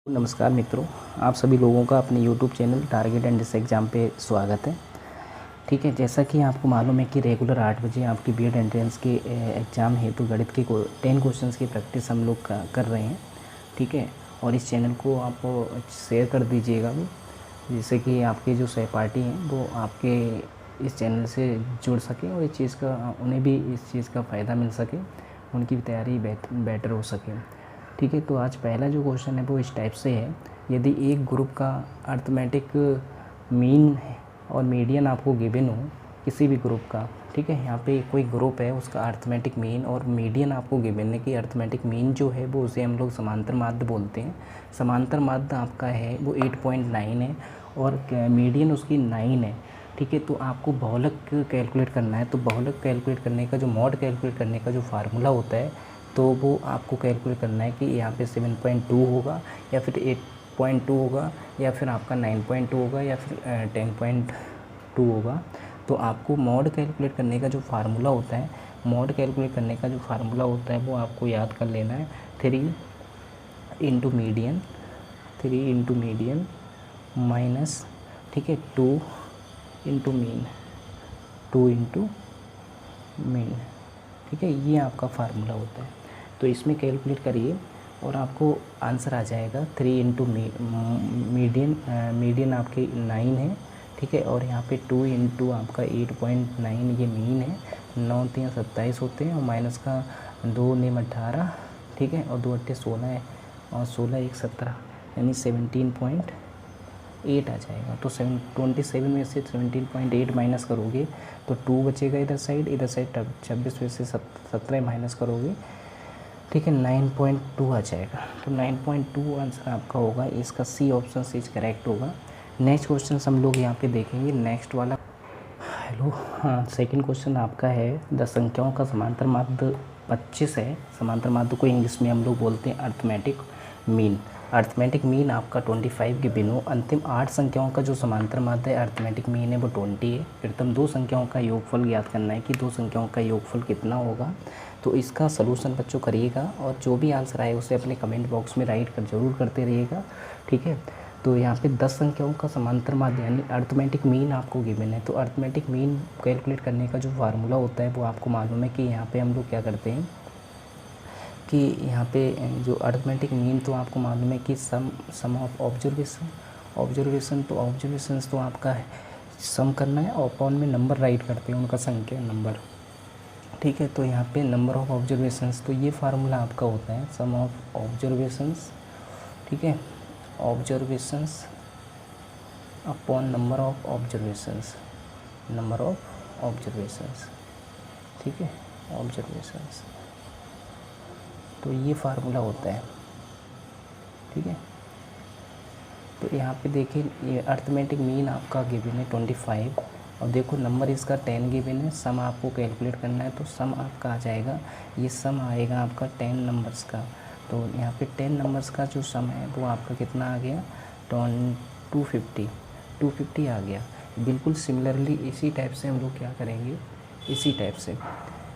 नमस्कार मित्रों, आप सभी लोगों का अपने YouTube channel target and this exam पे स्वागत है। ठीक है, जैसा कि आपको मालूम है कि रेगुलर 8 बजे आपकी बीएड एंट्रेंस के एग्ज़ाम है, तो गणित के 10 क्वेश्चंस की प्रैक्टिस हम लोग कर रहे हैं। ठीक है, और इस चैनल को आप शेयर कर दीजिएगा भी, जिससे कि आपके जो सहपाठी हैं वो आपके इस चैनल से जुड़ सकें और इस चीज़ का उन्हें भी इस चीज़ का फ़ायदा मिल सके, उनकी तैयारी बेटर हो सके। ठीक है, तो आज पहला जो क्वेश्चन है वो इस टाइप से है। यदि एक ग्रुप का अर्थमेटिक मीन और मीडियन आपको गिवन हो, किसी भी ग्रुप का, ठीक है, यहाँ पे कोई ग्रुप है, उसका अर्थमेटिक मीन और मीडियन आपको गिवन है कि अर्थमेटिक मीन जो है वो उसे हम लोग समांतर माध्य बोलते हैं। समांतर माध्य आपका है वो 8.9 है और मीडियन उसकी 9 है। ठीक है, तो आपको बहुलक कैलकुलेट करना है। तो बहुलक कैलकुलेट करने का जो मॉड कैलकुलेट करने का जो फार्मूला होता है, तो वो आपको कैलकुलेट करना है कि यहाँ पे 7.2 होगा या फिर 8.2 होगा या फिर आपका 9.2 होगा या फिर 10.2 होगा। तो आपको मॉड कैलकुलेट करने का जो फार्मूला होता है, मॉड कैलकुलेट करने का जो फार्मूला होता है वो आपको याद कर लेना है। 3 इंटू मीडियन माइनस, ठीक है, 2 इंटू मीन। ठीक है, ये आपका फार्मूला होता है। तो इसमें कैलकुलेट करिए और आपको आंसर आ जाएगा 3 इंटू मीडियन आपके 9 है। ठीक है, और यहाँ पे 2 इंटू आपका 8.9 ये मीन है। 9 3 27 होते हैं और माइनस का 2 नेम 18, ठीक है, और 2 8 16 है और 16 1 17, यानी 17.8 आ जाएगा। तो 27 में से 17.8 माइनस करोगे तो 2 बचेगा इधर साइड 26 में से 17 माइनस करोगे, ठीक है, 9.2 आ जाएगा। तो 9.2 आंसर आपका होगा, इसका सी ऑप्शन इज करेक्ट होगा। नेक्स्ट क्वेश्चन हम लोग यहाँ पे देखेंगे। नेक्स्ट वाला, हेलो, हाँ, सेकंड क्वेश्चन आपका है 10 संख्याओं का समांतर माध्य 25 है। समांतर माध्य को इंग्लिश में हम लोग बोलते हैं अर्थमेटिक मीन। अर्थमेटिक मीन आपका 25 के बिनो अंतिम 8 संख्याओं का जो समांतर माध्य है अर्थमेटिक मीन है वो 20 है। प्रथम 2 संख्याओं का योगफल ज्ञात करना है कि 2 संख्याओं का योगफल कितना होगा। तो इसका सलूशन बच्चों करिएगा और जो भी आंसर आए उसे अपने कमेंट बॉक्स में राइट कर जरूर करते रहिएगा। ठीक है, तो यहाँ पे 10 संख्याओं का समांतर माध्य यानी अर्थमेटिक मीन आपको गिवन है। तो अर्थमेटिक मीन कैलकुलेट करने का जो फार्मूला होता है वो आपको मालूम है कि यहाँ पे हम लोग क्या करते हैं कि यहाँ पे जो अर्थमेटिक मीन, तो आपको मालूम है कि सम ऑफ ऑब्जर्वेशन तो ऑब्जर्वेशंस तो आपका है सम करना है और अपॉन में नंबर राइट करते हैं, उनका संख्या नंबर। ठीक है, तो यहाँ पे नंबर ऑफ ऑब्जर्वेशंस, तो ये फार्मूला आपका होता है सम ऑफ ऑब्जर्वेशंस, ठीक है, observations upon number of observations, ठीक है, ऑब्जर्वेशंस, तो ये फार्मूला होता है। ठीक है, तो यहाँ पे देखिए ये अर्थमेटिक मीन आपका गिवन है 25 और देखो नंबर इसका 10 गिवन है। सम आपको कैलकुलेट करना है, तो सम आपका आ जाएगा, ये सम आएगा आपका 10 नंबर्स का। तो यहाँ पे 10 नंबर्स का जो सम है वो आपका कितना आ गया, 250 आ गया। बिल्कुल सिमिलरली इसी टाइप से हम लोग क्या करेंगे,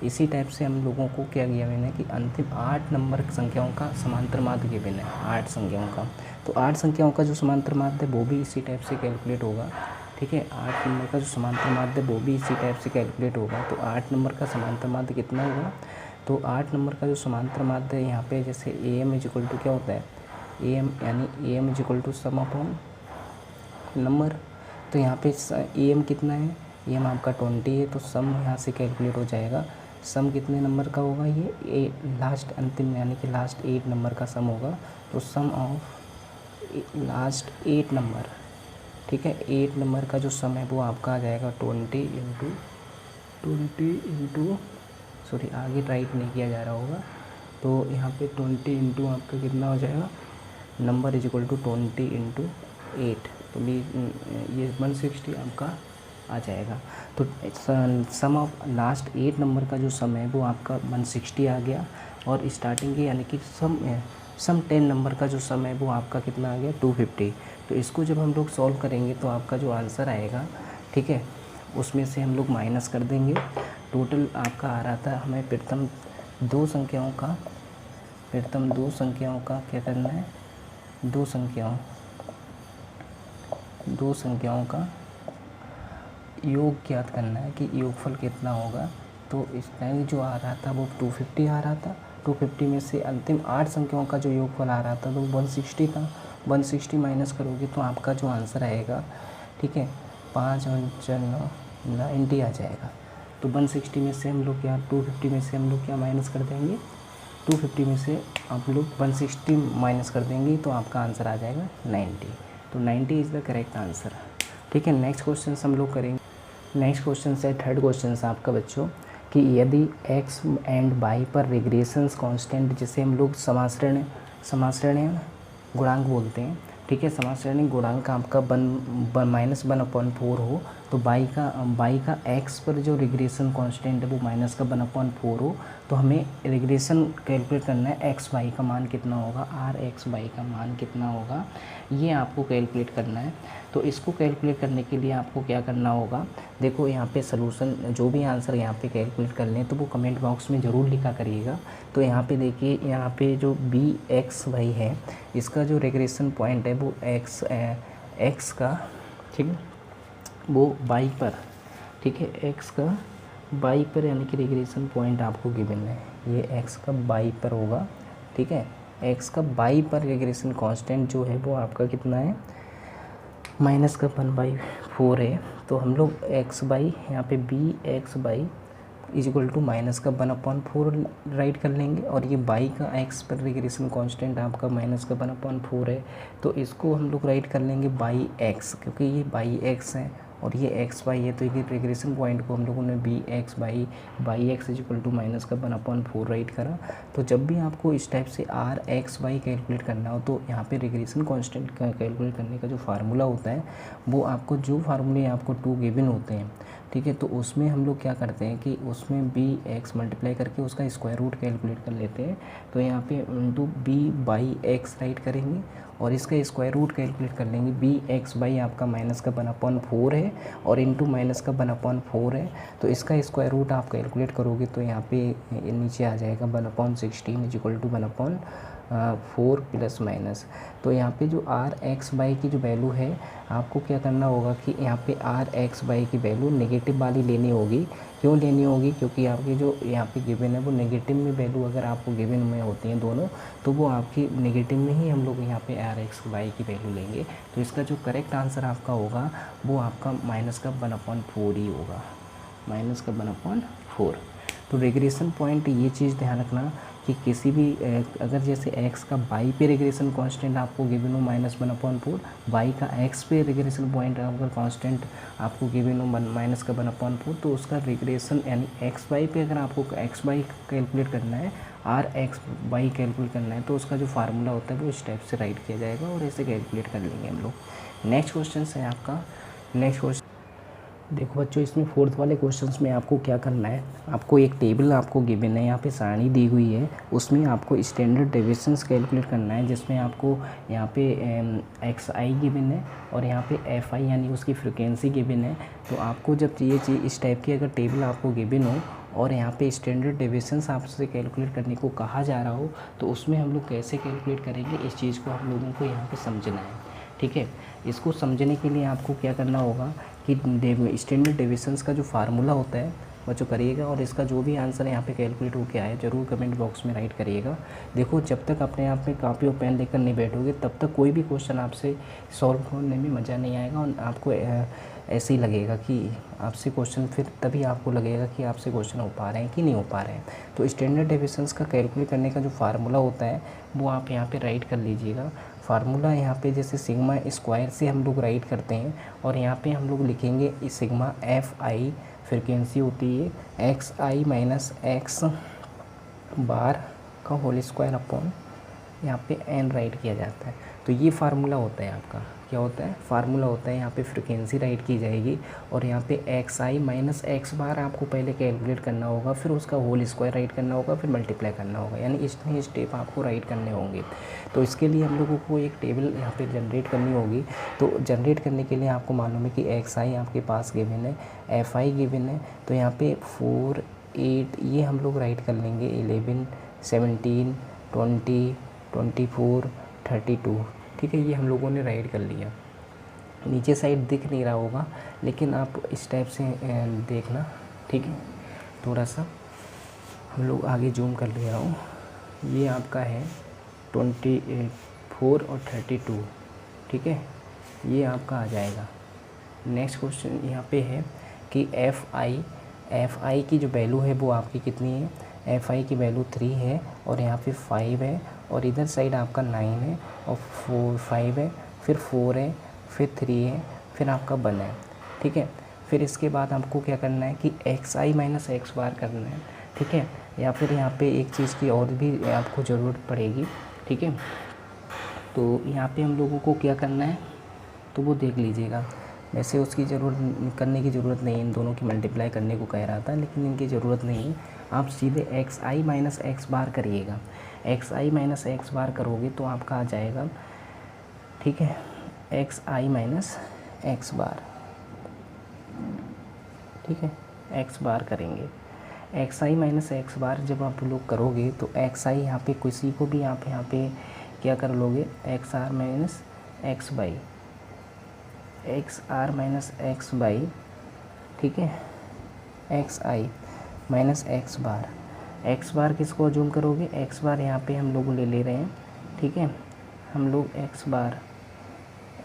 इसी टाइप से हम लोगों को क्या किया मैंने कि अंतिम 8 नंबर संख्याओं का समांतर माध्य गिवन है, 8 संख्याओं का। तो 8 संख्याओं का जो समांतर माध्य है वो भी इसी टाइप से कैलकुलेट होगा। ठीक है, 8 नंबर का जो समांतर माध्य है वो भी इसी टाइप से कैलकुलेट होगा। तो 8 नंबर का समांतर माध्य कितना होगा, तो 8 नंबर का जो समांतर माध्य है यहाँ पे जैसे AM इक्वल टू क्या होता है, AM यानी AM equal to sum upon number. तो यहाँ पे AM कितना है, AM आपका 20 है, तो सम यहाँ से कैलकुलेट हो जाएगा। सम कितने नंबर का होगा, ये लास्ट अंतिम यानी कि लास्ट 8 नंबर का सम होगा। तो सम ऑफ लास्ट 8 नंबर, ठीक है, 8 नंबर का जो सम है वो आपका आ जाएगा 20 इंटू सॉरी आगे राइट नहीं किया जा रहा होगा, तो यहाँ पे 20 इंटू आपका कितना हो जाएगा, number is equal to 20 into 8, तो भी ये 160 आपका आ जाएगा। तो सम ऑफ लास्ट 8 नंबर का जो सम है वो आपका 160 आ गया और स्टार्टिंग के यानी कि सम 10 नंबर का जो सम है वो आपका कितना आ गया, 250। तो इसको जब हम लोग सॉल्व करेंगे तो आपका जो आंसर आएगा, ठीक है, उसमें से हम लोग माइनस कर देंगे। टोटल आपका आ रहा था हमें प्रथम दो संख्याओं का क्या करना है, दो संख्याओं का योग ज्ञात करना है कि योगफल कितना होगा। तो इस टाइम जो आ रहा था वो 250 आ रहा था। 250 में से अंतिम 8 संख्याओं का जो योगफल आ रहा था तो 160 था। 160 माइनस करोगे तो आपका जो आंसर आएगा, ठीक है, 5 और 90 आ जाएगा। तो 160 में से हम लोग क्या 250 में से हम लोग क्या माइनस कर देंगे, 250 में से आप लोग 160 माइनस कर देंगे तो आपका आंसर आ जाएगा 90। तो 90 इज़ द करेक्ट आंसर। ठीक है, नेक्स्ट क्वेश्चन हम लोग करेंगे। नेक्स्ट क्वेश्चन है, थर्ड क्वेश्चन है आपका बच्चों, कि यदि x एंड y पर रिग्रेशंस कांस्टेंट, जिसे हम लोग समाश्रणीय गुणांक बोलते हैं, ठीक है, समाश्रणीय गुणांक आपका -1/4 हो, तो y का x पर जो रिग्रेशन कांस्टेंट है वो -1/4 हो, तो हमें रिग्रेशन कैलकुलेट करना है। x y का मान कितना होगा, r(x(y) का मान कितना होगा, ये आपको कैलकुलेट करना है। तो इसको कैलकुलेट करने के लिए आपको क्या करना होगा, देखो यहाँ पे सलूशन, जो भी आंसर यहाँ पे कैलकुलेट कर लें तो वो कमेंट बॉक्स में ज़रूर लिखा करिएगा। तो यहाँ पे देखिए, यहाँ पे जो b(x(y) है, इसका जो रिग्रेशन पॉइंट है वो x का, ठीक, वो y पर, ठीक है, x का y पर, यानी कि रिग्रेशन पॉइंट आपको गिवन है, ये x का y पर होगा, ठीक है। x का y पर रिग्रेशन कांस्टेंट जो है वो आपका कितना है, -1/4 है। तो हम लोग x/y यहाँ पे b(x(y) इक्वल टू -1/4 राइट कर लेंगे, और ये y का x पर रिग्रेशन कांस्टेंट आपका -1/4 है, तो इसको हम लोग राइट कर लेंगे x, क्योंकि ये x है और ये xy है, तो ये रिग्रेशन पॉइंट को हम लोगों ने bx इक्वल टू -1/4 राइट करा। तो जब भी आपको इस टाइप से r(x(y) कैलकुलेट करना हो, तो यहाँ पे रिग्रेशन कांस्टेंट का कैलकुलेट करने का जो फार्मूला होता है, वो आपको जो फार्मूले आपको 2 गिवन होते हैं, ठीक है, तो उसमें हम लोग क्या करते हैं कि उसमें bx मल्टीप्लाई करके उसका स्क्वायर रूट कैलकुलेट कर लेते हैं। तो यहाँ पे इंटू b/x राइट करेंगे और इसका स्क्वायर रूट कैलकुलेट कर लेंगे। bx/y आपका -1/4 है और इंटू -1/4 है, तो इसका स्क्वायर रूट आप कैलकुलेट करोगे तो यहाँ पे नीचे आ जाएगा 1/16 इक्वल टू 1/4 प्लस माइनस। तो यहाँ पे जो r(x(y) की जो वैल्यू है, आपको क्या करना होगा कि यहाँ पे r(x(y) की वैल्यू नेगेटिव वाली लेनी होगी। क्यों लेनी होगी, क्योंकि आपकी जो यहाँ पे गिवन है वो नेगेटिव में वैल्यू अगर आपको गिवन में होती हैं दोनों, तो वो आपकी नेगेटिव में ही हम लोग यहाँ पे r(x(y) की वैल्यू लेंगे। तो इसका जो करेक्ट आंसर आपका होगा वो आपका -1/4 ही होगा, -1/4। तो रिग्रेशन पॉइंट ये चीज़ ध्यान रखना कि किसी भी अगर जैसे x का y पे रिग्रेशन कांस्टेंट आपको गिवन हो -1/4, y का x पे रिग्रेशन पॉइंट अगर कांस्टेंट आपको गिवन हो -1/4, तो उसका रिग्रेशन यानी xy पे अगर आपको xy कैलकुलेट करना है, r(x(y) कैलकुलेट करना है, तो उसका जो फार्मूला होता है वो इस टाइप से राइट किया जाएगा और ऐसे कैलकुलेट कर लेंगे हम लोग। नेक्स्ट क्वेश्चन है आपका, नेक्स्ट क्वेश्चन देखो बच्चों, इसमें फोर्थ वाले क्वेश्चंस में आपको क्या करना है, आपको एक टेबल आपको गिवन है, यहाँ पे सारणी दी हुई है, उसमें आपको स्टैंडर्ड डेविएशंस कैलकुलेट करना है, जिसमें आपको यहाँ पे xi गिवन है और यहाँ पे fi यानी उसकी फ्रिक्वेंसी गिवन है। तो आपको जब ये चीज़ इस टाइप की अगर टेबल आपको गिवन हो और यहाँ पे स्टैंडर्ड डेविएशंस आपसे कैलकुलेट करने को कहा जा रहा हो, तो उसमें हम लोग कैसे कैलकुलेट करेंगे, इस चीज़ को हम लोगों को यहाँ पर समझना है, ठीक है। इसको समझने के लिए आपको क्या करना होगा कि स्टैंडर्ड डेविएशंस का जो फार्मूला होता है बच्चों करिएगा, और इसका जो भी आंसर यहाँ पे कैलकुलेट होके आए ज़रूर कमेंट बॉक्स में राइट करिएगा। देखो, जब तक अपने आप में कॉपी और पेन लेकर नहीं बैठोगे तब तक कोई भी क्वेश्चन आपसे सॉल्व करने में मज़ा नहीं आएगा, और आपको ऐसे ही लगेगा कि आपसे क्वेश्चन, फिर तभी आपको लगेगा कि आपसे क्वेश्चन हो पा रहे हैं कि नहीं हो पा रहे हैं। तो स्टैंडर्ड डेविएशंस का कैलकुलेट करने का जो फार्मूला होता है वो आप यहाँ पर राइट कर लीजिएगा। फार्मूला यहाँ पे जैसे सिग्मा स्क्वायर से हम लोग राइट करते हैं, और यहाँ पे हम लोग लिखेंगे सिग्मा fi फ्रिक्वेंसी होती है xi माइनस x बार का होल स्क्वायर अपॉन यहाँ पे n राइट किया जाता है। तो ये फार्मूला होता है आपका, क्या होता है, फार्मूला होता है। यहाँ पे फ्रिक्वेंसी राइट की जाएगी और यहाँ पे xi माइनस x बार आपको पहले कैलकुलेट करना होगा, फिर उसका होल स्क्वायर राइट करना होगा, फिर मल्टीप्लाई करना होगा, यानी इतने स्टेप आपको राइट करने होंगे। तो इसके लिए हम लोगों को एक टेबल यहाँ पे जनरेट करनी होगी। तो जनरेट करने के लिए आपको मालूम है कि xi आपके पास गिवन है, fi गिवन है, तो यहाँ पे 4 8 ये हम लोग राइट कर लेंगे, 11 17 20 24 32 ठीक है, ये हम लोगों ने राइट कर लिया। नीचे साइड दिख नहीं रहा होगा, लेकिन आप इस टाइप से देखना, ठीक है। थोड़ा सा हम लोग आगे जूम कर ले रहा हूँ। ये आपका है 24 और 32, ठीक है, ये आपका आ जाएगा। नेक्स्ट क्वेश्चन यहाँ पे है कि एफ आई की जो वैल्यू है वो आपकी कितनी है। एफ आई की वैल्यू 3 है और यहाँ पे 5 है, और इधर साइड आपका 9 है और 5 है, फिर 4 है, फिर 3 है, फिर आपका 1 है, ठीक है। फिर इसके बाद हमको क्या करना है कि एक्स आई माइनस एक्स बार करना है, ठीक है। या फिर यहाँ पे एक चीज़ की और भी आपको ज़रूरत पड़ेगी, ठीक है। तो यहाँ पे हम लोगों को क्या करना है तो वो देख लीजिएगा। वैसे उसकी ज़रूरत करने की ज़रूरत नहीं है, इन दोनों की मल्टीप्लाई करने को कह रहा था, लेकिन इनकी ज़रूरत नहीं है। आप सीधे एक्स आई माइनस एक्स बार करिएगा। एक्स आई माइनस एक्स बार करोगे तो आपका आ जाएगा, ठीक है, एक्स आई माइनस एक्स बार, ठीक है, एक्स बार करेंगे। एक्स आई माइनस एक्स बार जब आप लोग करोगे तो एक्स आई यहाँ पे किसी को भी आप यहाँ पे क्या कर लोगे, x r minus x bar, x r minus x bar, ठीक है, x i minus x bar. X bar किसको जूम करोगे, एक्स बार यहाँ पे हम लोग ले रहे हैं, ठीक है। हम लोग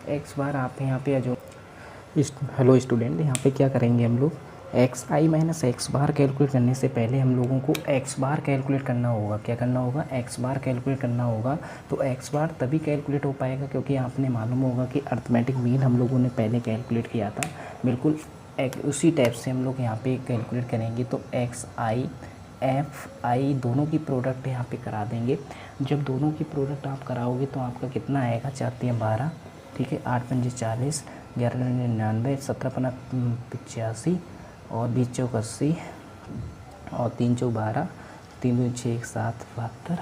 एक्स बार आप यहाँ पे जो हेलो स्टूडेंट, यहाँ पे क्या करेंगे हम लोग, x i minus x bar calculate करने से पहले हम लोगों को एक्स बार कैलकुलेट करना होगा। क्या करना होगा, एक्स बार कैलकुलेट करना होगा। तो एक्स बार तभी कैलकुलेट हो पाएगा क्योंकि आपने मालूम होगा कि अर्थमेटिक मीन हम लोगों ने पहले कैलकुलेट किया था, बिल्कुल उसी टाइप से हम लोग यहाँ पे कैलकुलेट करेंगे। तो एक्स आई एफ आई दोनों की प्रोडक्ट यहाँ पे करा देंगे। जब दोनों की प्रोडक्ट आप कराओगे तो आपका कितना आएगा, 4 3 12, ठीक है, 8 5 40, 11 99, 17 5 85 और 20 चौक 80 और 3 चौक 12, 3 2 6 1 7 72,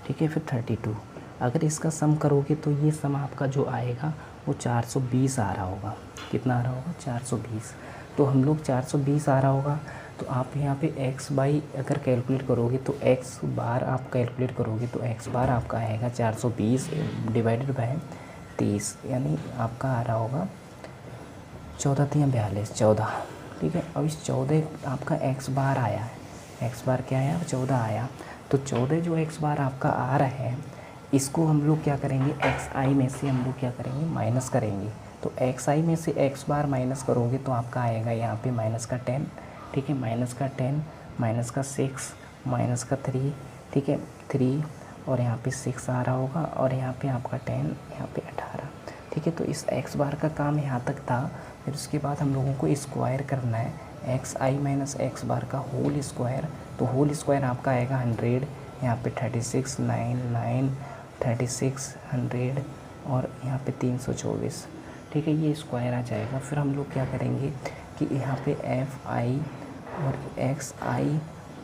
ठीक है, फिर 32। अगर इसका सम करोगे तो ये सम आपका जो आएगा वो 420 आ रहा होगा। कितना आ रहा होगा, 420। तो हम लोग 420 आ रहा होगा। तो आप यहाँ पे x बाई अगर कैलकुलेट करोगे तो x बार आप कैलकुलेट करोगे तो x बार आपका आएगा 420 डिवाइडेड बाय 30, यानी आपका आ रहा होगा 14 3 42, 14, ठीक है। अब इस 14 आपका x बार आया है, x बार क्या आया, 14 आया। तो 14 जो x बार आपका आ रहा है, इसको हम लोग क्या करेंगे, एक्स आई में से हम लोग क्या करेंगे, माइनस करेंगे। तो एक्स आई में से एक्स बार माइनस करोगे तो आपका आएगा यहाँ पे माइनस का 10, ठीक है, माइनस का 10, माइनस का 6, माइनस का 3, ठीक है, 3 और यहाँ पे 6 आ रहा होगा, और यहाँ पे आपका 10, यहाँ पे 18, ठीक है। तो इस एक्स बार का काम यहाँ तक था। फिर उसके बाद हम लोगों को स्क्वायर करना है x i minus x bar का होल स्क्वायर। तो होल स्क्वायर आपका आएगा 100, यहाँ पे 36 9 9 36 100 और यहाँ पे 324, ठीक है, ये स्क्वायर आ जाएगा। फिर हम लोग क्या करेंगे कि यहाँ पे एफ आई और x i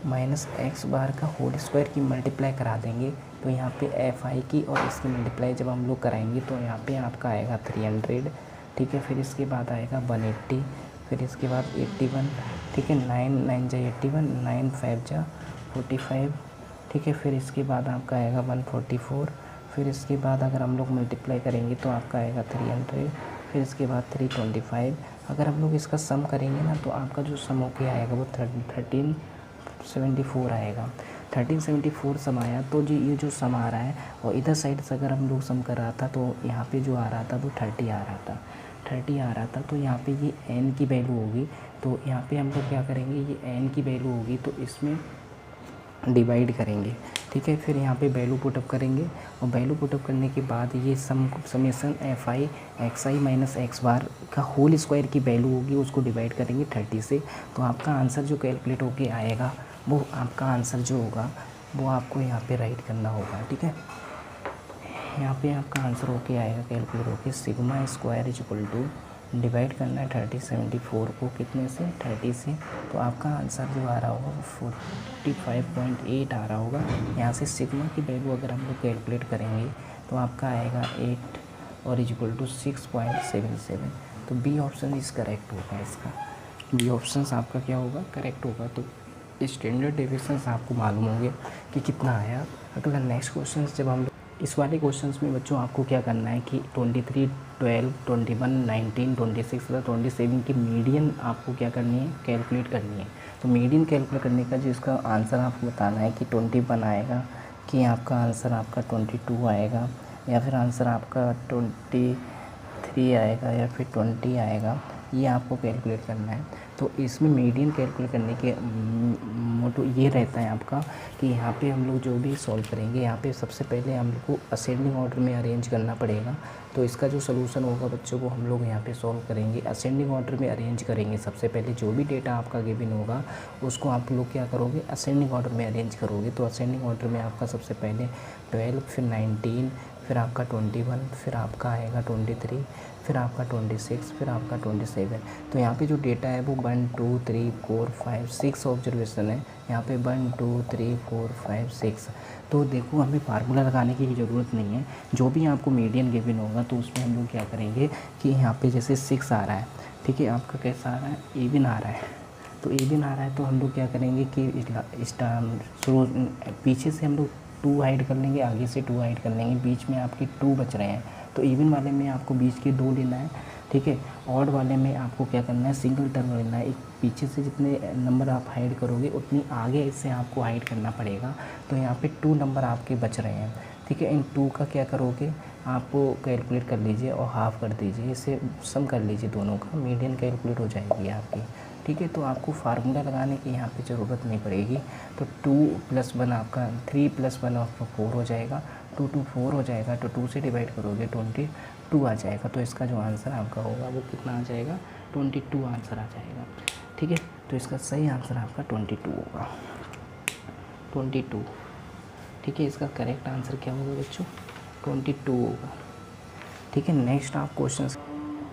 minus x bar का होल स्क्वायर की मल्टीप्लाई करा देंगे। तो यहाँ पे एफ आई की और इसकी मल्टीप्लाई जब हम लोग कराएंगे तो यहाँ पे आपका आएगा 300, ठीक है। फिर इसके बाद आएगा 180, फिर इसके बाद 81, ठीक है, 9 9 जा 81, 9 5 जा 45, ठीक है। फिर इसके बाद आपका आएगा 144, फिर इसके बाद अगर हम लोग मल्टीप्लाई करेंगे तो आपका आएगा 300, फिर इसके बाद 325। अगर हम लोग इसका सम करेंगे ना तो आपका जो सम होके आएगा वो 1374 आएगा। 1374 सम आया। तो जो ये जो सम आ रहा है और इधर साइड से अगर हम लोग सम कर रहा था तो यहाँ पे जो आ रहा था वो 30 आ रहा था, 30 आ रहा था। तो यहाँ पे ये n की वैल्यू होगी। तो यहाँ पे हम लोग क्या करेंगे, ये n की वैल्यू होगी तो इसमें डिवाइड करेंगे, ठीक है। फिर यहाँ पे वैल्यू पुटअप करेंगे और वैल्यू पुटअप करने के बाद ये summation f i x i minus x bar का होल स्क्वायर की वैल्यू होगी, उसको डिवाइड करेंगे 30 से। तो आपका आंसर जो कैलकुलेट होके आएगा वो आपका आंसर जो होगा वो आपको यहाँ पे राइट करना होगा, ठीक है। यहाँ पे आपका आंसर होके आएगा कैलकुलेट होके sigma square is equal to divide करना है 3074 को कितने से, 30 से। तो आपका आंसर जो आ रहा होगा वो 45.8 आ रहा होगा। यहाँ से सिग्मा की वैल्यू अगर हम लोग कैलकुलेट करेंगे तो आपका आएगा 8 और इज इक्वल टू 6.77। तो बी ऑप्शन इज़ करेक्ट होगा, इसका बी ऑप्शन आपका क्या होगा, करेक्ट होगा। तो स्टैंडर्ड डेविएशन आपको मालूम होंगे कि कितना आया। अगला नेक्स्ट क्वेश्चन जब हम इस वाले क्वेश्चंस में बच्चों आपको क्या करना है कि 23, 12, 21, 19, 26 और 27 की मीडियन आपको क्या करनी है, कैलकुलेट करनी है। तो मीडियन कैलकुलेट करने का जो इसका आंसर आपको बताना है कि 21 आएगा, कि आपका आंसर आपका 22 आएगा, या फिर आंसर आपका 23 आएगा, या फिर 20 आएगा, ये आपको कैलकुलेट करना है। तो इसमें मीडियन कैलकुलेट करने के मोटो ये रहता है आपका कि यहाँ पे हम लोग जो भी सॉल्व करेंगे, यहाँ पे सबसे पहले हम लोग को असेंडिंग ऑर्डर में अरेंज करना पड़ेगा। तो इसका जो सलूशन होगा बच्चों को हम लोग यहाँ पे सॉल्व करेंगे, असेंडिंग ऑर्डर में अरेंज करेंगे। सबसे पहले जो भी डेटा आपका गिवन होगा उसको आप लोग क्या करोगे, असेंडिंग ऑर्डर में अरेंज करोगे। तो असेंडिंग ऑर्डर में आपका सबसे पहले 12, फिर 19, फिर आपका 21, फिर आपका आएगा 23, फिर आपका 26, फिर आपका 27। तो यहाँ पे जो डेटा है वो 1, 2, 3, 4, 5, 6 ऑब्जर्वेशन है। यहाँ पे 1, 2, 3, 4, 5, 6। तो देखो हमें फार्मूला लगाने की ज़रूरत नहीं है, जो भी आपको मीडियन गिवन होगा तो उसमें हम लोग क्या करेंगे कि यहाँ पे जैसे 6 आ रहा है, ठीक है, आपका कैसा आ रहा है, इवन आ रहा है। तो इवन आ रहा है तो हम लोग क्या करेंगे कि शुरू पीछे से हम लोग 2 हाइड कर लेंगे, आगे से 2 हाइड कर लेंगे, बीच में आपके 2 बच रहे हैं। तो इवन वाले में आपको बीच के 2 लेना है, ठीक है। ऑड वाले में आपको क्या करना है, सिंगल टर्म लेना है। एक पीछे से जितने नंबर आप हाइड करोगे उतनी आगे इससे आपको हाइड करना पड़ेगा। तो यहाँ पे 2 नंबर आपके बच रहे हैं, ठीक है। इन 2 का क्या करोगे, आप कैलकुलेट कर लीजिए और हाफ़ कर दीजिए, इसे सम कर लीजिए, दोनों का मीडियन कैलकुलेट हो जाएगी आपकी, ठीक है। तो आपको फार्मूला लगाने की यहाँ पे ज़रूरत नहीं पड़ेगी। तो 2 + 1 आपका 3 + 1 आपका 4 हो जाएगा, 2, 2 4 हो जाएगा। तो 2 से डिवाइड करोगे 22 आ जाएगा। तो इसका जो आंसर आपका होगा वो कितना आ जाएगा, 22 आंसर आ जाएगा, ठीक है। तो इसका सही आंसर आपका 22 होगा, 22, ठीक है। इसका करेक्ट आंसर क्या होगा बच्चों, 22 होगा, ठीक है। नेक्स्ट आप क्वेश्चन,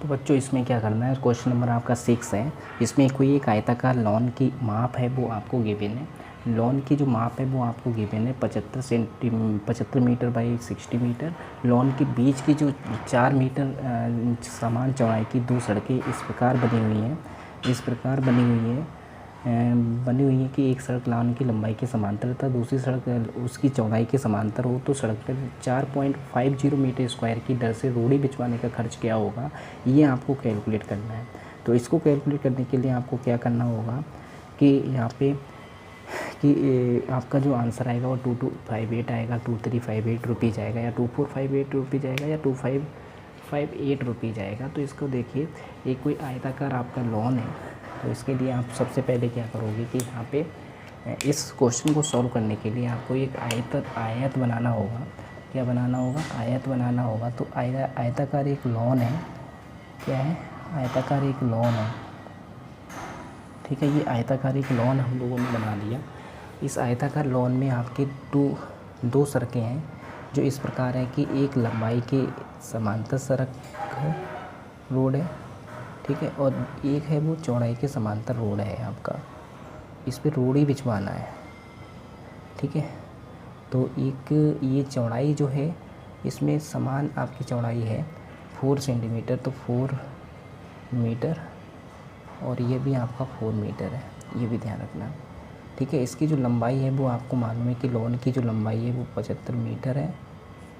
तो बच्चों इसमें क्या करना है, क्वेश्चन नंबर आपका 6 है। इसमें कोई एक आयताकार लॉन की माप है वो आपको गिवन है। लॉन की जो माप है वो आपको गिवन है 75 मीटर बाई 60 मीटर। लॉन के बीच की जो 4 मीटर समान चौड़ाई की 2 सड़कें इस प्रकार बनी हुई हैं, बनी हुई है कि एक सड़क लॉन की लंबाई के समांतर तथा दूसरी सड़क उसकी चौड़ाई के समांतर हो। तो सड़क पर 4.50 मीटर स्क्वायर की दर से रोड़ी बिछवाने का खर्च क्या होगा, ये आपको कैलकुलेट करना है। तो इसको कैलकुलेट करने के लिए आपको क्या करना होगा कि यहाँ पे कि आपका जो आंसर आएगा वो 2258 आएगा, 2358 रुपीज़ आएगा, या 2458 रुपीज़ आएगा, या 2558 रुपीज़ आएगा। तो इसको देखिए, एक कोई आयताकार आपका लॉन है। तो इसके लिए आप सबसे पहले क्या करोगे कि यहाँ पे इस क्वेश्चन को सॉल्व करने के लिए आपको एक आयत बनाना होगा। क्या बनाना होगा, आयत बनाना होगा। तो आयताकार एक लॉन है, क्या है, आयताकार एक लॉन है, ठीक है। ये आयताकार एक लॉन हम लोगों ने बना लिया। इस आयताकार लॉन में आपके दो सड़कें हैं जो इस प्रकार है कि एक लंबाई के समांतर सड़क है, रोड है, ठीक है, और एक है वो चौड़ाई के समांतर रोड है आपका। इस पे रोड़ी बिछवाना है, ठीक है। तो एक ये चौड़ाई जो है इसमें समान आपकी चौड़ाई है 4 सेंटीमीटर, तो 4 मीटर, और ये भी आपका 4 मीटर है, ये भी ध्यान रखना, ठीक है। इसकी जो लंबाई है वो आपको मालूम है कि लॉन की जो लंबाई है वो 75 मीटर है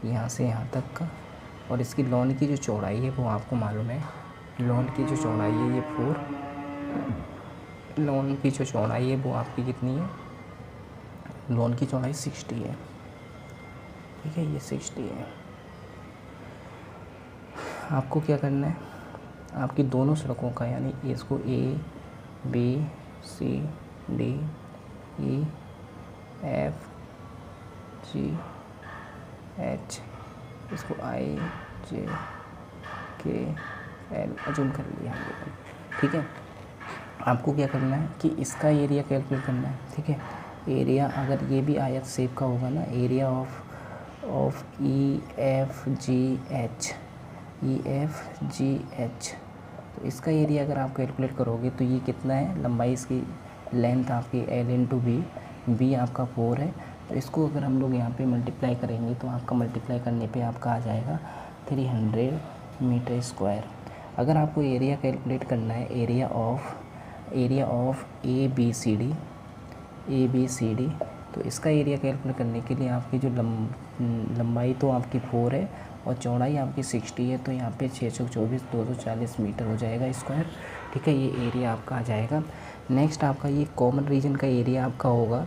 यहाँ से यहाँ तक का, और इसकी लॉन की जो चौड़ाई है वो आपको मालूम है, लॉन की जो चौड़ाई है ये 4, लॉन की जो चौड़ाई है वो आपकी कितनी है, लॉन की चौड़ाई 60 है, ठीक है, ये 60 है। आपको क्या करना है, आपकी दोनों सड़कों का यानी इसको ABCDEFGH, इसको IJKL अजूम कर लिया हम लोगों ने, ठीक है। आपको क्या करना है कि इसका एरिया कैलकुलेट करना है, ठीक है। एरिया अगर ये भी आयत शेप का होगा ना, एरिया ऑफ EFGH, तो इसका एरिया अगर आप कैलकुलेट करोगे तो ये कितना है, लंबाई इसकी लेंथ आपकी L × B आपका 4 है। तो इसको अगर हम लोग यहाँ पे मल्टीप्लाई करेंगे तो आपका मल्टीप्लाई करने पे आपका आ जाएगा 300 मीटर स्क्वायर। अगर आपको एरिया कैलकुलेट करना है, एरिया ऑफ ABCD तो इसका एरिया कैलकुलेट करने के लिए आपकी जो लंबाई तो आपकी 4 है और चौड़ाई आपकी 60 है, तो यहाँ पे 624 240 मीटर हो जाएगा स्क्वायर। ठीक है, ये एरिया आपका आ जाएगा। नेक्स्ट आपका ये कॉमन रीजन का एरिया आपका होगा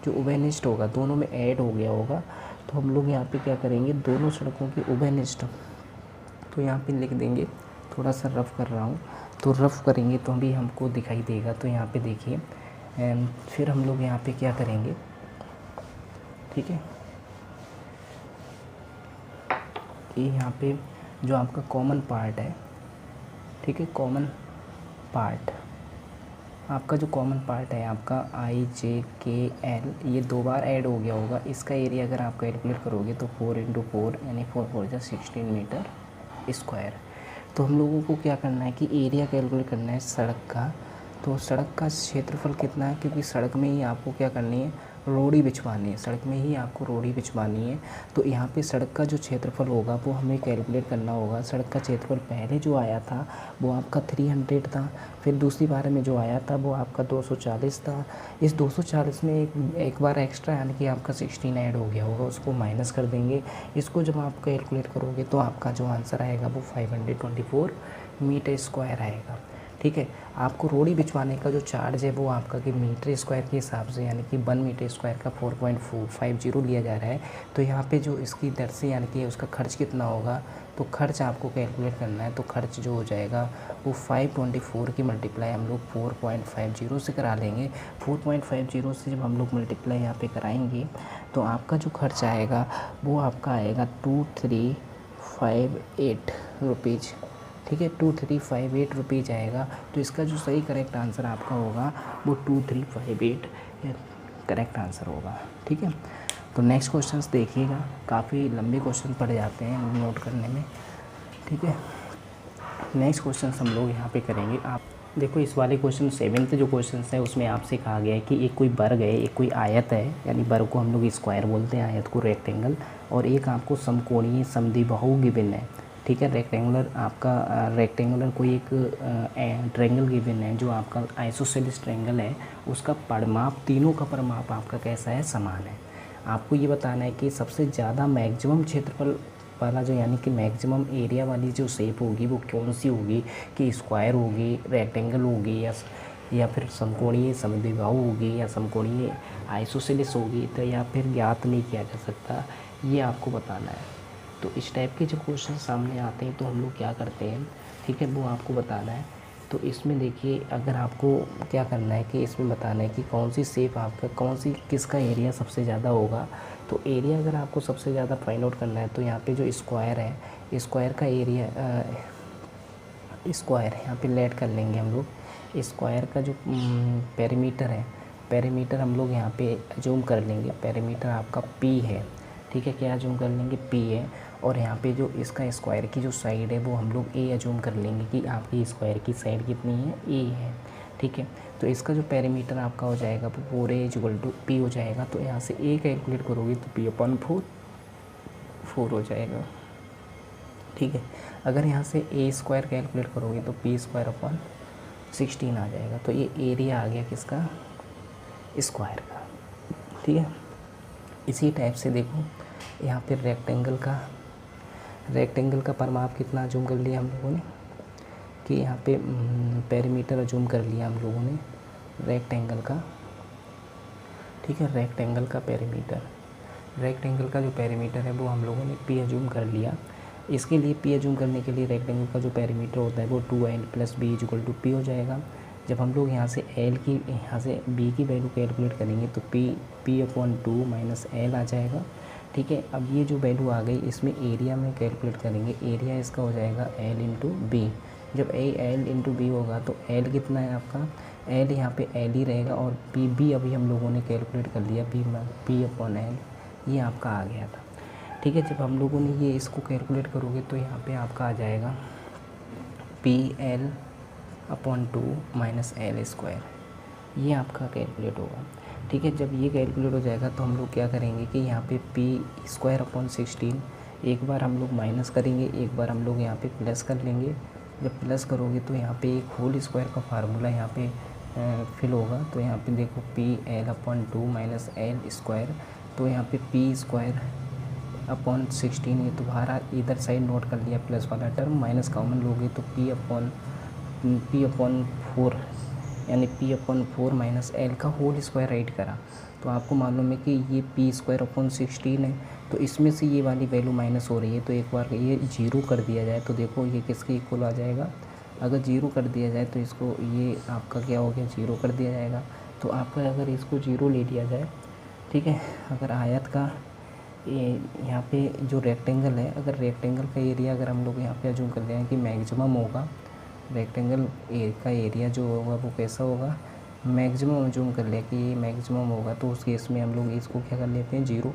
जो उभयनिष्ठ होगा, दोनों में ऐड हो गया होगा। तो हम लोग यहाँ पे क्या करेंगे, दोनों सड़कों के उभयनिष्ठ, तो यहाँ पे लिख देंगे, थोड़ा सा रफ़ कर रहा हूँ, तो रफ़ करेंगे तो भी हमको दिखाई देगा। तो यहाँ पे देखिए, फिर हम लोग यहाँ पे क्या करेंगे, ठीक है, कि यहाँ पे जो आपका कॉमन पार्ट है, ठीक है, कॉमन पार्ट आपका जो कॉमन पार्ट है आपका आई जे के एल, ये 2 बार ऐड हो गया होगा। इसका एरिया अगर आप कैलकुलेट करोगे तो 4 × 4 यानी 4 4 जा 16 मीटर स्क्वायर। तो हम लोगों को क्या करना है कि एरिया कैलकुलेट करना है सड़क का। तो सड़क का क्षेत्रफल कितना है, क्योंकि सड़क में ही आपको क्या करनी है, रोड़ी बिछवानी है, सड़क में ही आपको रोड़ी बिछवानी है। तो यहाँ पे सड़क का जो क्षेत्रफल होगा वो हमें कैलकुलेट करना होगा। सड़क का क्षेत्रफल पहले जो आया था वो आपका 300 था, फिर दूसरी बार में जो आया था वो आपका 240 था। इस 240 में एक बार एक्स्ट्रा यानी कि आपका 16 ऐड हो गया होगा, उसको माइनस कर देंगे। इसको जब आप कैलकुलेट करोगे तो आपका जो आंसर आएगा वो 524 मीटर स्क्वायर आएगा। ठीक है, आपको रोड़ी बिछवाने का जो चार्ज है वो आपका कि मीटर स्क्वायर के हिसाब से यानी कि 1 मीटर स्क्वायर का 4.450 लिया जा रहा है। तो यहाँ पे जो इसकी दर से यानी कि उसका खर्च कितना होगा, तो खर्च आपको कैलकुलेट करना है। तो खर्च जो हो जाएगा वो 524 की मल्टीप्लाई हम लोग 4.50 से करा लेंगे। 4.50 से जब हम लोग मल्टीप्लाई यहाँ पे कराएंगे तो आपका जो खर्च आएगा वो आपका आएगा 2358 रुपीज़। ठीक है, 2358 रुपीज़ आएगा। तो इसका जो सही करेक्ट आंसर आपका होगा वो 2358 करेक्ट आंसर होगा। ठीक है, तो नेक्स्ट क्वेश्चंस देखिएगा, काफ़ी लंबे क्वेश्चन पड़ जाते हैं नोट करने में। ठीक है, नेक्स्ट क्वेश्चंस हम लोग यहाँ पे करेंगे। आप देखो, इस वाले क्वेश्चन 7th जो क्वेश्चन है उसमें आपसे कहा गया है कि एक कोई वर्ग है, एक कोई आयत है, यानी वर्ग को हम लोग स्क्वायर बोलते हैं, आयत को रेक्टेंगल, और एक आपको समकोणीय समद्विबाहु गिवन है। ठीक है, रेक्टेंगुलर कोई एक ट्रायंगल गिवन है जो आपका आइसोसेलेस ट्रायंगल है, उसका परिमाप, तीनों का परिमाप आपका कैसा है, समान है। आपको ये बताना है कि सबसे ज़्यादा मैक्सिमम क्षेत्रफल वाला जो यानी कि मैक्सिमम एरिया वाली जो शेप होगी वो कौन सी होगी, कि स्क्वायर होगी, रेक्टेंगल होगी, या फिर समकोणीय समद्विबाहु होगी, या समकोणीय आइसोसेलेस होगी, तो या फिर ज्ञात नहीं किया जा सकता, ये आपको बताना है। तो इस टाइप के जब क्वेश्चन सामने आते हैं तो हम लोग क्या करते हैं, ठीक है, वो आपको बताना है। तो इसमें देखिए, अगर आपको क्या करना है कि इसमें बताना है कि कौन सी शेप आपका, कौन सी किसका एरिया सबसे ज़्यादा होगा। तो एरिया अगर आपको सबसे ज़्यादा फाइंड आउट करना है तो यहाँ पे जो स्क्वायर है, स्क्वायर का एरिया, स्क्वायर यहाँ पे लेट कर लेंगे हम लोग। स्क्वायर का जो पेरीमीटर है, पेरीमीटर हम लोग यहाँ पे जूम कर लेंगे, पेरीमीटर आपका पी है। ठीक है, क्या जूम कर लेंगे, पी है। और यहाँ पे जो इसका स्क्वायर की जो साइड है वो हम लोग ए अजूम कर लेंगे कि आपकी स्क्वायर की साइड कितनी है, ए है। ठीक है, तो इसका जो पेरीमीटर आपका हो जाएगा वो 4A = P हो जाएगा। तो यहाँ से ए कैलकुलेट करोगे तो P/4 हो जाएगा। ठीक है, अगर यहाँ से A² कैलकुलेट करोगे तो P²/16 आ जाएगा। तो ये एरिया आ गया किसका, स्क्वायर का। ठीक है, इसी टाइप से देखो यहाँ पे रेक्टेंगल का परिमाप कितना जूम कर लिया हम लोगों ने, कि यहाँ पे पेरीमीटर जूम कर लिया हम लोगों ने रेक्टेंगल का। ठीक है, रेक्टेंगल का जो पेरीमीटर है वो हम लोगों ने पी अजूम कर लिया। इसके लिए पी अजूम करने के लिए रेक्टेंगल का जो पेरीमीटर होता है वो 2L + B = P हो जाएगा। जब हम लोग यहाँ से B की वैल्यू कैलकुलेट करेंगे तो P/2 - L आ जाएगा। ठीक है, अब ये जो वैल्यू आ गई इसमें एरिया में कैलकुलेट करेंगे, एरिया इसका हो जाएगा L × B। जब L × B होगा तो L कितना है आपका, L यहाँ पे L ही रहेगा, और B अभी हम लोगों ने कैलकुलेट कर लिया, P/L ये आपका आ गया था। ठीक है, जब हम लोगों ने ये इसको कैलकुलेट करोगे तो यहाँ पे आपका आ जाएगा PL/2 - L², ये आपका कैलकुलेट होगा। ठीक है, जब ये कैलकुलेट हो जाएगा तो हम लोग क्या करेंगे कि यहाँ पे P²/16 एक बार हम लोग माइनस करेंगे, एक बार हम लोग यहाँ पे प्लस कर लेंगे। जब प्लस करोगे तो यहाँ पे एक होल स्क्वायर का फार्मूला यहाँ पे फिल होगा। तो यहाँ पे देखो P L upon 2 minus L square, तो यहाँ पे पी स्क्वायर अपॉन 16 है, तो बाहर इधर साइड नोट कर लिया प्लस वाला टर्म, माइनस कॉमन लोगे तो पी अपॉन 4 यानी पी अपॉन 4 माइनस एल का होल स्क्वायर राइट करा। तो आपको मालूम है कि ये पी स्क्वायर अपॉन 16 है, तो इसमें से ये वाली वैल्यू माइनस हो रही है। तो एक बार ये जीरो कर दिया जाए तो देखो ये किसके इक्वल आ जाएगा। अगर जीरो कर दिया जाए तो इसको ये आपका क्या हो गया, जीरो कर दिया जाएगा। तो आपका अगर इसको जीरो ले लिया जाए, ठीक है, अगर आयत का यहाँ पे जो रेक्टेंगल है, अगर रेक्टेंगल का एरिया अगर हम लोग यहाँ पे अज्यूम कर लें कि मैक्सिमम होगा, रेक्टेंगल का एरिया जो होगा वो कैसा होगा, मैक्सिमम अज्यूम कर लें कि ये मैक्सिमम होगा, तो उस केस में हम लोग इसको क्या कर लेते हैं, जीरो।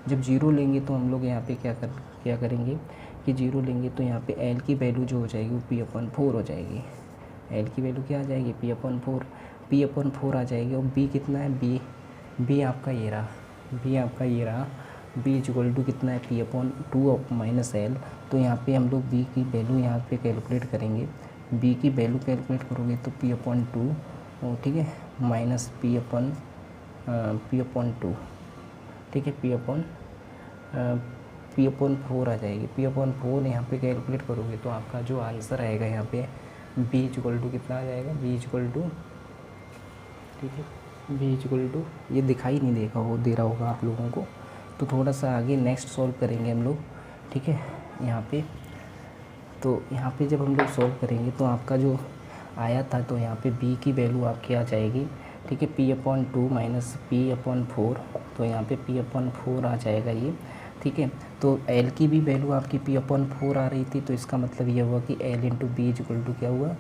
जब जीरो लेंगे तो हम लोग यहाँ पे क्या करेंगे कि जीरो लेंगे तो यहाँ पे एल की वैल्यू जो हो जाएगी वो पी अपॉन 4 हो जाएगी। एल की वैल्यू क्या आ जाएगी, पी अपॉन 4 आ जाएगी। और बी कितना है, बी आपका ये रहा, बी इक्वल टू कितना है, पी अपॉन 2 माइनस एल। तो यहाँ पे हम लोग बी की वैल्यू यहाँ पे कैलकुलेट करेंगे। बी की वैल्यू कैलकुलेट करोगे तो पी अपॉन 2, ठीक है, माइनस पी अपॉन 2, ठीक है, पी अपॉन 4 आ जाएगी। पी अपॉन 4 यहाँ पे कैलकुलेट करोगे तो आपका जो आंसर आएगा यहाँ पे बी इक्वल टू कितना आ जाएगा, बी इक्वल टू, ठीक है, बी इक्वल टू, ये दिखाई नहीं दे रहा होगा आप लोगों को, तो थोड़ा सा आगे नेक्स्ट सॉल्व करेंगे हम लोग, ठीक है। यहाँ पे तो यहाँ पे जब हम लोग सॉल्व करेंगे तो आपका जो आया था, तो यहाँ पे b की वैल्यू आपकी आ जाएगी, ठीक है, p upon 2 minus P upon 4, तो यहाँ पे p अपॉन 4 आ जाएगा ये, ठीक है। तो l की भी वैल्यू आपकी p अपॉन 4 आ रही थी, तो इसका मतलब ये हुआ कि l into b equal to क्या हुआ,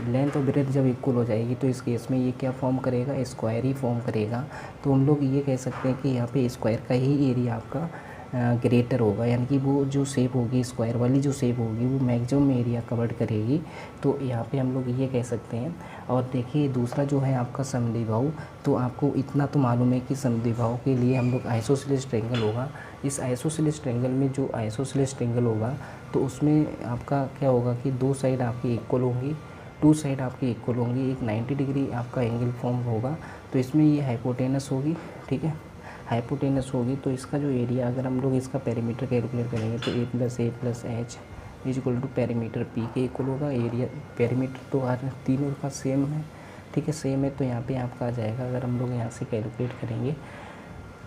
लेंथ और ब्रेथ जब इक्वल हो जाएगी तो इस केस में ये क्या फॉर्म करेगा, स्क्वायर ही फॉर्म करेगा। तो हम लोग ये कह सकते हैं कि यहाँ पे स्क्वायर का ही एरिया आपका ग्रेटर होगा, यानी कि वो जो शेप होगी, स्क्वायर वाली जो शेप होगी वो मैक्सिमम एरिया कवर करेगी। तो यहाँ पे हम लोग ये कह सकते हैं। और देखिए दूसरा जो है आपका समद्विबाहु, तो आपको इतना तो मालूम है कि समद्विबाहु के लिए हम लोग आइसोसेलेस ट्रायंगल होगा। इस आइसोसेलेस ट्रायंगल में जो आइसोसेलेस ट्रायंगल होगा तो उसमें आपका क्या होगा कि दो साइड आपकी इक्वल होंगी, टू साइड आपकी इक्वल होंगी, एक 90 डिग्री आपका एंगल फॉर्म होगा। तो इसमें ये हाइपोटेनस होगी, ठीक है, हाइपोटेनस होगी। तो इसका जो एरिया, अगर हम लोग इसका पेरीमीटर कैलकुलेट करेंगे तो a plus h is equal to perimeter p के इक्वल होगा। एरिया पेरीमीटर तो हर तीनों का सेम है, ठीक है, सेम है। तो यहाँ पे आपका आ जाएगा, अगर हम लोग यहाँ से कैलकुलेट करेंगे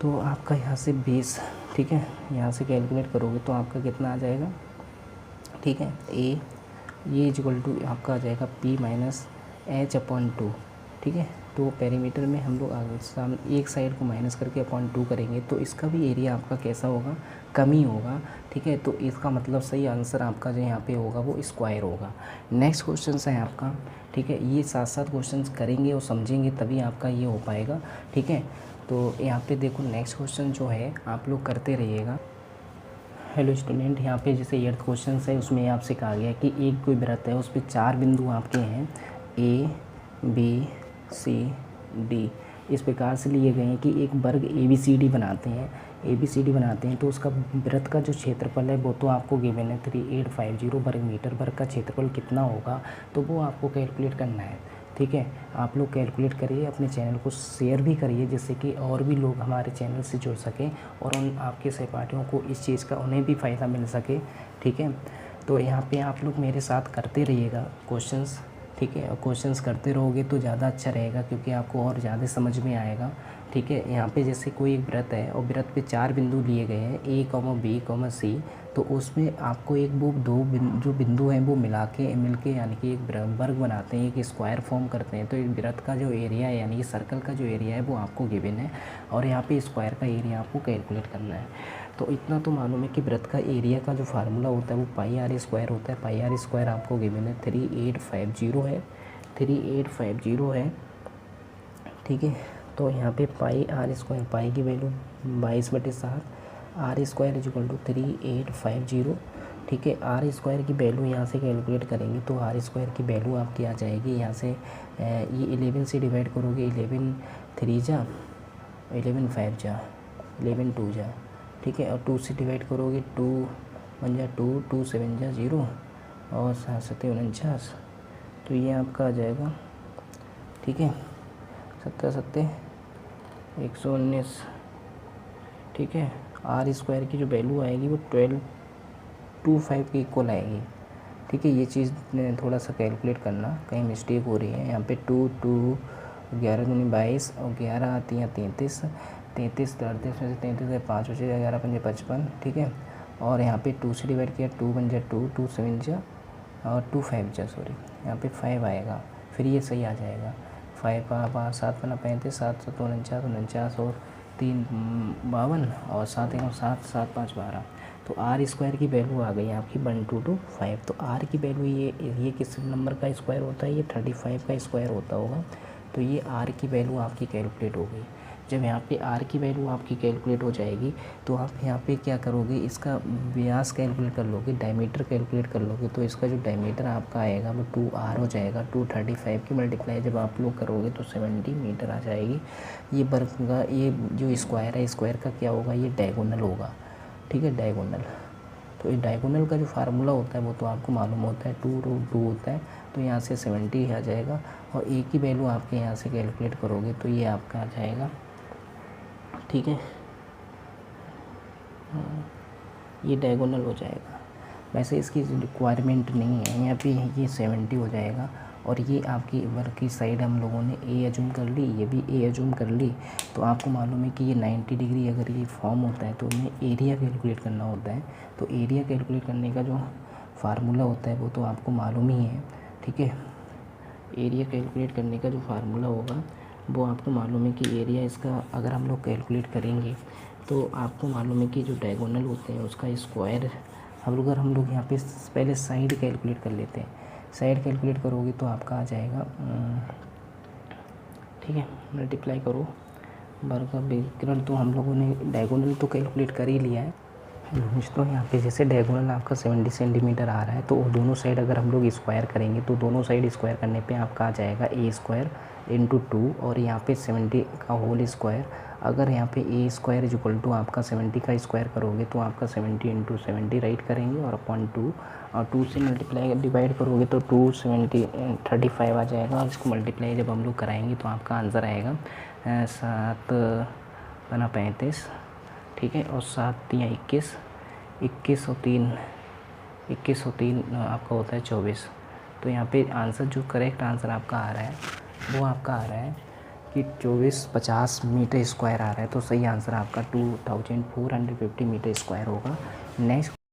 तो आपका यहाँ से बेस, ठीक है, यहाँ से कैलकुलेट करोगे तो आपका कितना आ जाएगा, ठीक है, ये इक्वल टू आपका आ जाएगा p माइनस एच अपॉन 2, ठीक है। तो पेरीमीटर में हम लोग आगे सामने एक साइड को माइनस करके अपॉन 2 करेंगे तो इसका भी एरिया आपका कैसा होगा, कम ही होगा, ठीक है। तो इसका मतलब सही आंसर आपका जो यहाँ पे होगा वो स्क्वायर होगा। नेक्स्ट क्वेश्चन है आपका, ठीक है, ये साथ साथ क्वेश्चन करेंगे और समझेंगे तभी आपका ये हो पाएगा, ठीक है। तो यहाँ पे देखो नेक्स्ट क्वेश्चन जो है आप लोग करते रहिएगा। हेलो स्टूडेंट, यहाँ पे जैसे 8th क्वेश्चन है उसमें आपसे कहा गया कि एक कोई वृत्त है, उस पर 4 बिंदु आपके हैं A B C D, इस प्रकार से लिए गए हैं कि एक वर्ग ABCD बनाते हैं। तो उसका वृत्त का जो क्षेत्रफल है वो तो आपको गिवन है 3850 वर्ग मीटर। वर्ग का क्षेत्रफल कितना होगा तो वो आपको कैलकुलेट करना है, ठीक है। आप लोग कैलकुलेट करिए, अपने चैनल को शेयर भी करिए जिससे कि और भी लोग हमारे चैनल से जुड़ सकें और उन आपके सहपाठियों को इस चीज़ का उन्हें भी फ़ायदा मिल सके, ठीक है। तो यहाँ पे आप लोग मेरे साथ करते रहिएगा क्वेश्चंस, ठीक है, और क्वेश्चंस करते रहोगे तो ज़्यादा अच्छा रहेगा क्योंकि आपको और ज़्यादा समझ में आएगा, ठीक है। यहाँ पे जैसे कोई एक वृत्त है और वृत्त पे 4 बिंदु लिए गए हैं A, B, C, तो उसमें आपको एक वो जो बिंदु हैं वो मिलके यानी कि एक वर्ग बनाते हैं, एक स्क्वायर फॉर्म करते हैं। तो एक वृत्त का जो एरिया है यानी कि सर्कल का जो एरिया है वो आपको गिवन है और यहाँ पे स्क्वायर का एरिया आपको कैलकुलेट करना है। तो इतना तो मालूम है कि वृत्त का एरिया का जो फार्मूला होता है वो पाई आर स्क्वायर होता है। पाई आर स्क्वायर आपको गिवन है 3850 है, ठीक है। तो यहाँ पे पाई आर स्क्वायर, पाई की value 22/7, r square is equal to 3850, ठीक है। आर स्क्वायर की वैल्यू यहाँ से कैलकुलेट करेंगे तो आर स्क्वायर की वैल्यू आपकी आ जाएगी यहाँ से, ये 11 से डिवाइड करोगे, 11 3 जा 11 5 जा 11 2 जा, ठीक है। और 2 से डिवाइड करोगे 2 1 जा 2 2 7 जा 0 और 7 7 49, तो ये आपका आ जाएगा, ठीक है। 17 सत्ते 119, ठीक है। आर स्क्वायर की जो वैल्यू आएगी वो 1225 के इक्वल आएगी, ठीक है। ये चीज़ थोड़ा सा कैलकुलेट करना, कहीं मिस्टेक हो रही है यहाँ पे। 11 दूनी 22 और 11 आती हैं 33, 38 में से 33 है 5 बचे, 11 पंजे 55, ठीक है। और यहाँ पे 2 से डिवाइड किया, 2 बन जा 2, 2 7 जा और 2 5 जा, सॉरी यहाँ पे 5 आएगा, फिर ये सही आ जाएगा। 5 5 7 बना 35, 7 7 49 और 3 52 और 7 1 7 7 5 12। तो आर स्क्वायर की वैल्यू आ गई आपकी 1225। तो आर की वैल्यू ये किस नंबर का स्क्वायर होता है, ये 35 का स्क्वायर होता होगा। तो ये आर की वैल्यू आपकी कैलकुलेट हो गई। जब यहाँ पे आर की वैल्यू आपकी कैलकुलेट हो जाएगी तो आप यहाँ पे क्या करोगे, इसका व्यास कैलकुलेट कर लोगे, डायमीटर कैलकुलेट कर लोगे। तो इसका जो डायमीटर आपका आएगा वो 2r हो जाएगा। 235 की मल्टीप्लाई जब आप लोग करोगे तो 70 मीटर आ जाएगी। ये वर्ग का ये जो स्क्वायर है, स्क्वायर का क्या होगा, ये डायगोनल होगा, ठीक है, डायगोनल। तो ये डायगोनल का जो फार्मूला होता है वो तो आपको मालूम होता है, 2√2 होता है। तो यहाँ से 70 आ जाएगा और ए की वैल्यू आपके यहाँ से कैलकुलेट करोगे तो ये आपका आ जाएगा, ठीक है। ये डायगोनल हो जाएगा। वैसे इसकी रिक्वायरमेंट नहीं है, यहाँ पे ये 70 हो जाएगा। और ये आपकी वर्ग की साइड हम लोगों ने ए एज्यूम कर ली, ये भी ए एज्यूम कर ली। तो आपको मालूम है कि ये 90 डिग्री अगर ये फॉर्म होता है तो हमें एरिया कैलकुलेट करना होता है। तो एरिया कैलकुलेट करने का जो फार्मूला होता है वो तो आपको मालूम ही है, ठीक है। एरिया कैलकुलेट करने का जो फार्मूला होगा वो आपको मालूम है कि एरिया इसका अगर हम लोग कैलकुलेट करेंगे तो आपको मालूम है कि जो डायगोनल होते हैं उसका स्क्वायर, अगर हम लोग यहाँ पे पहले साइड कैलकुलेट कर लेते हैं। साइड कैलकुलेट करोगे तो आपका आ जाएगा, ठीक है, मल्टीप्लाई करो वर्ग का विकर्ण। तो हम लोगों ने डायगोनल तो कैलकुलेट कर ही लिया है। तो यहाँ पे जैसे डायगोनल आपका 70 सेंटीमीटर आ रहा है तो दोनों साइड अगर हम लोग स्क्वायर करेंगे तो दोनों साइड स्क्वायर करने पे आपका आ जाएगा ए स्क्वायर इंटू 2 और यहाँ पे 70 का होल स्क्वायर। अगर यहाँ पे ए स्क्वायर इज इक्वल टू आपका 70 का स्क्वायर करोगे तो आपका 70 इंटू 70 राइट करेंगे और अपॉन 2 और 2 से मल्टीप्लाई डिवाइड करोगे तो 270 35 आ जाएगा। और इसको मल्टीप्लाई जब हम लोग कराएंगे तो आपका आंसर आएगा 7 बना 35, ठीक है। और 7 या 21, 21 और 3 आपका होता है 24। तो यहाँ पे आंसर जो करेक्ट आंसर आपका आ रहा है वो आपका आ रहा है कि 2450 मीटर स्क्वायर आ रहा है। तो सही आंसर आपका 2450 मीटर स्क्वायर होगा। नेक्स्ट